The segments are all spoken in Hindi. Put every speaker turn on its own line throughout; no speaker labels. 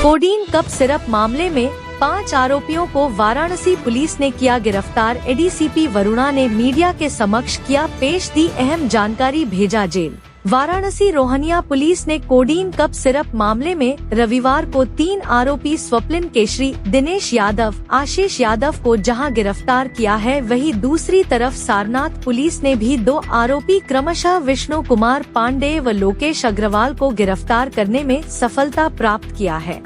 कोडीन कप सिरप मामले में 5 आरोपियों को वाराणसी पुलिस ने किया गिरफ्तार। एडीसीपी वरुणा ने मीडिया के समक्ष किया पेश, दी अहम जानकारी, भेजा जेल। वाराणसी रोहनिया पुलिस ने कोडीन कप सिरप मामले में रविवार को 3 आरोपी स्वप्निल केशरी, दिनेश यादव, आशीष यादव को जहां गिरफ्तार किया है, वहीं दूसरी तरफ सारनाथ पुलिस ने भी 2 आरोपी क्रमशः विष्णु कुमार पांडे व लोकेश अग्रवाल को गिरफ्तार करने में सफलता प्राप्त किया है।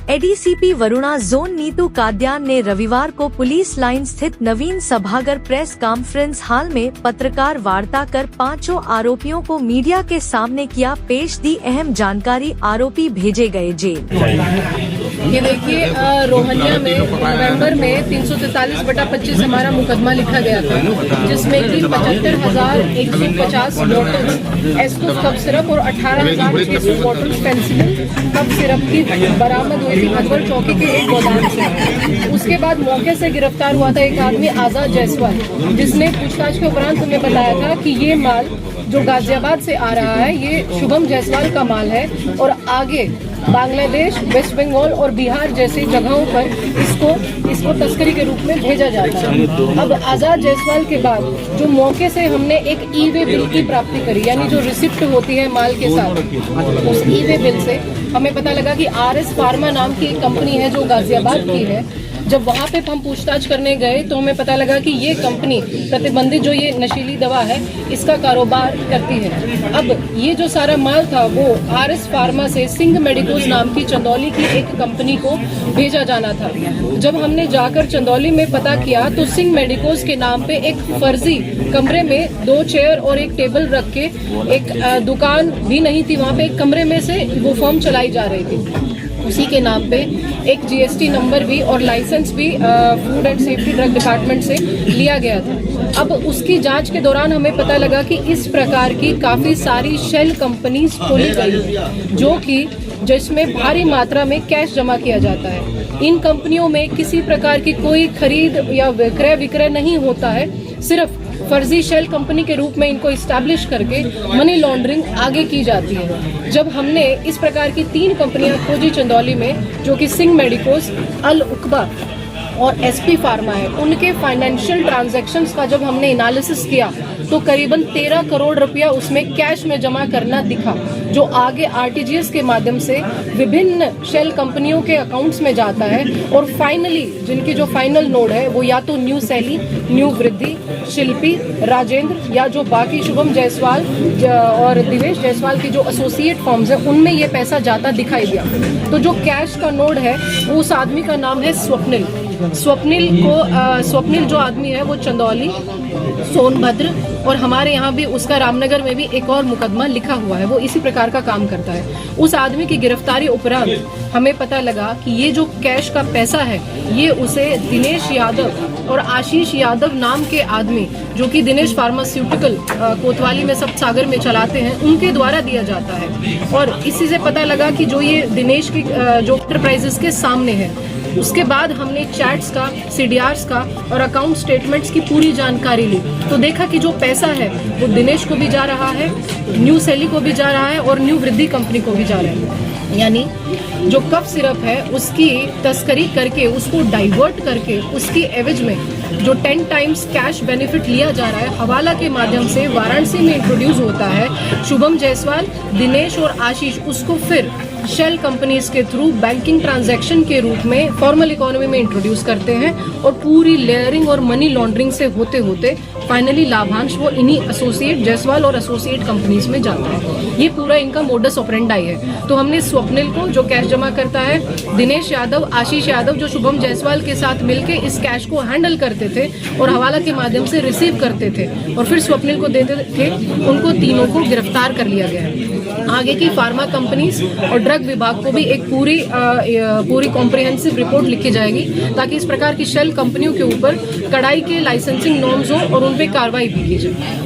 एडीसीपी वरुणा जोन नीतू काद्यान ने रविवार को पुलिस लाइन स्थित नवीन सभागार प्रेस कॉन्फ्रेंस हॉल में पत्रकार वार्ता कर 5 आरोपियों को मीडिया के सामने किया पेश, दी अहम जानकारी, आरोपी भेजे गए जेल।
ये देखिए, रोहनिया में नवंबर में 343/25 हमारा मुकदमा लिखा गया था, जिसमें कि 75,150 बोतल एस्को कप सिरप और 18,600 बोतल पेंसिल कप सिरप की बरामद हुई थी भगवल चौकी के एक गोदाम से। उसके बाद मौके से गिरफ्तार हुआ था एक आदमी आजाद जायसवाल, जिसने पूछताछ के उपरांत हमें बताया था कि ये माल जो गाजियाबाद से आ रहा है ये शुभम जायसवाल का माल है और आगे बांग्लादेश, वेस्ट बंगाल और बिहार जैसी जगहों पर इसको तस्करी के रूप में भेजा जाता है। अब आजाद जायसवाल के बाद जो मौके से हमने एक ई-वे बिल की प्राप्ति करी, यानी जो रिसिप्ट होती है माल के साथ, उस ई-वे बिल से हमें पता लगा कि आरएस फार्मा नाम की एक कंपनी है जो गाजियाबाद की है। जब वहाँ पे हम पूछताछ करने गए तो हमें पता लगा कि ये कंपनी प्रतिबंधित जो ये नशीली दवा है इसका कारोबार करती है। अब ये जो सारा माल था वो आरएस फार्मा से सिंह मेडिकोज नाम की चंदौली की एक कंपनी को भेजा जाना था। जब हमने जाकर चंदौली में पता किया तो सिंह मेडिकोज के नाम पे एक फर्जी कमरे में 2 चेयर और एक टेबल रख के एक दुकान भी नहीं थी, वहाँ पे एक कमरे में से वो फर्म चलाई जा रही थी। उसी के नाम पे एक जीएसटी नंबर भी और लाइसेंस भी food and safety drug department से लिया गया था। अब उसकी जांच के दौरान हमें पता लगा कि इस प्रकार की काफी सारी शेल कंपनीज खोली गई जो कि जिसमें भारी मात्रा में कैश जमा किया जाता है। इन कंपनियों में किसी प्रकार की कोई खरीद या विक्रय नहीं होता है, सिर्फ फर्जी शेल कंपनी के रूप में इनको इस्टेब्लिश करके मनी लॉन्ड्रिंग आगे की जाती है। जब हमने इस प्रकार की 3 कंपनियां खोजी चंदौली में, जो कि सिंह मेडिकोज, अल उकबा और एसपी फार्मा है, उनके फाइनेंशियल ट्रांजैक्शंस का जब हमने एनालिसिस किया तो करीबन 13 करोड़ रुपया उसमें कैश में जमा करना दिखा, जो आगे आरटीजीएस के माध्यम से विभिन्न शेल कंपनियों के अकाउंट्स में जाता है और फाइनली जिनकी जो फाइनल नोड है वो या तो न्यू सैली, न्यू वृद्धि, शिल्पी, राजेंद्र या जो बाकी शुभम जायसवाल और दिवेश जायसवाल की जो एसोसिएट फर्म्स है उनमें ये पैसा जाता दिखाई दिया। तो जो कैश का नोड है वो उस आदमी का नाम है स्वप्निल। स्वप्निल जो आदमी है वो चंदौली, सोनभद्र और हमारे यहाँ भी उसका रामनगर में भी एक और मुकदमा लिखा हुआ है, वो इसी प्रकार का काम करता है। उस आदमी की गिरफ्तारी उपरांत हमें पता लगा कि ये जो कैश का पैसा है ये उसे दिनेश यादव और आशीष यादव नाम के आदमी, जो कि दिनेश फार्मास्यूटिकल कोतवाली में सब सागर में चलाते हैं, उनके द्वारा दिया जाता है। और इसी से पता लगा कि जो ये दिनेश की जो एंटरप्राइजेस के सामने है। उसके बाद हमने चैट्स का, सीडीआर्स का और अकाउंट स्टेटमेंट्स की पूरी जानकारी ली तो देखा कि जो पैसा है वो दिनेश को भी जा रहा है, न्यू सैली को भी जा रहा है और न्यू वृद्धि कंपनी को भी जा रहा है। यानी जो कफ सिरप है उसकी तस्करी करके उसको डाइवर्ट करके उसकी एवज में जो 10 टाइम्स कैश बेनिफिट लिया जा रहा है हवाला के माध्यम से वाराणसी में इंट्रोड्यूस होता है। शुभम जायसवाल, दिनेश और आशीष उसको फिर शेल कंपनीज के थ्रू बैंकिंग ट्रांजैक्शन के रूप में फॉर्मल इकोनॉमी में इंट्रोड्यूस करते हैं और पूरी लेयरिंग और मनी लॉन्ड्रिंग से होते होते फाइनली लाभांश वो इन्हीं एसोसिएट जायसवाल और एसोसिएट कंपनीज में जाता है। ये पूरा इनका मोडस ऑपरेंडाई है। तो हमने स्वप्निल को जो कैश जमा करता है, दिनेश यादव, आशीष यादव जो शुभम जायसवाल के साथ मिलके इस कैश को हैंडल करते थे और हवाला के माध्यम से रिसीव करते थे और फिर स्वप्निल को देते थे, उनको तीनों को गिरफ्तार कर लिया गया है। आगे की फार्मा कंपनीज और ड्रग विभाग को भी एक पूरी कॉम्प्रिहेंसिव रिपोर्ट लिखी जाएगी ताकि इस प्रकार की शेल कंपनियों के ऊपर कड़ाई के लाइसेंसिंग नॉर्म्स हो और उन पे कार्रवाई भी की जाए।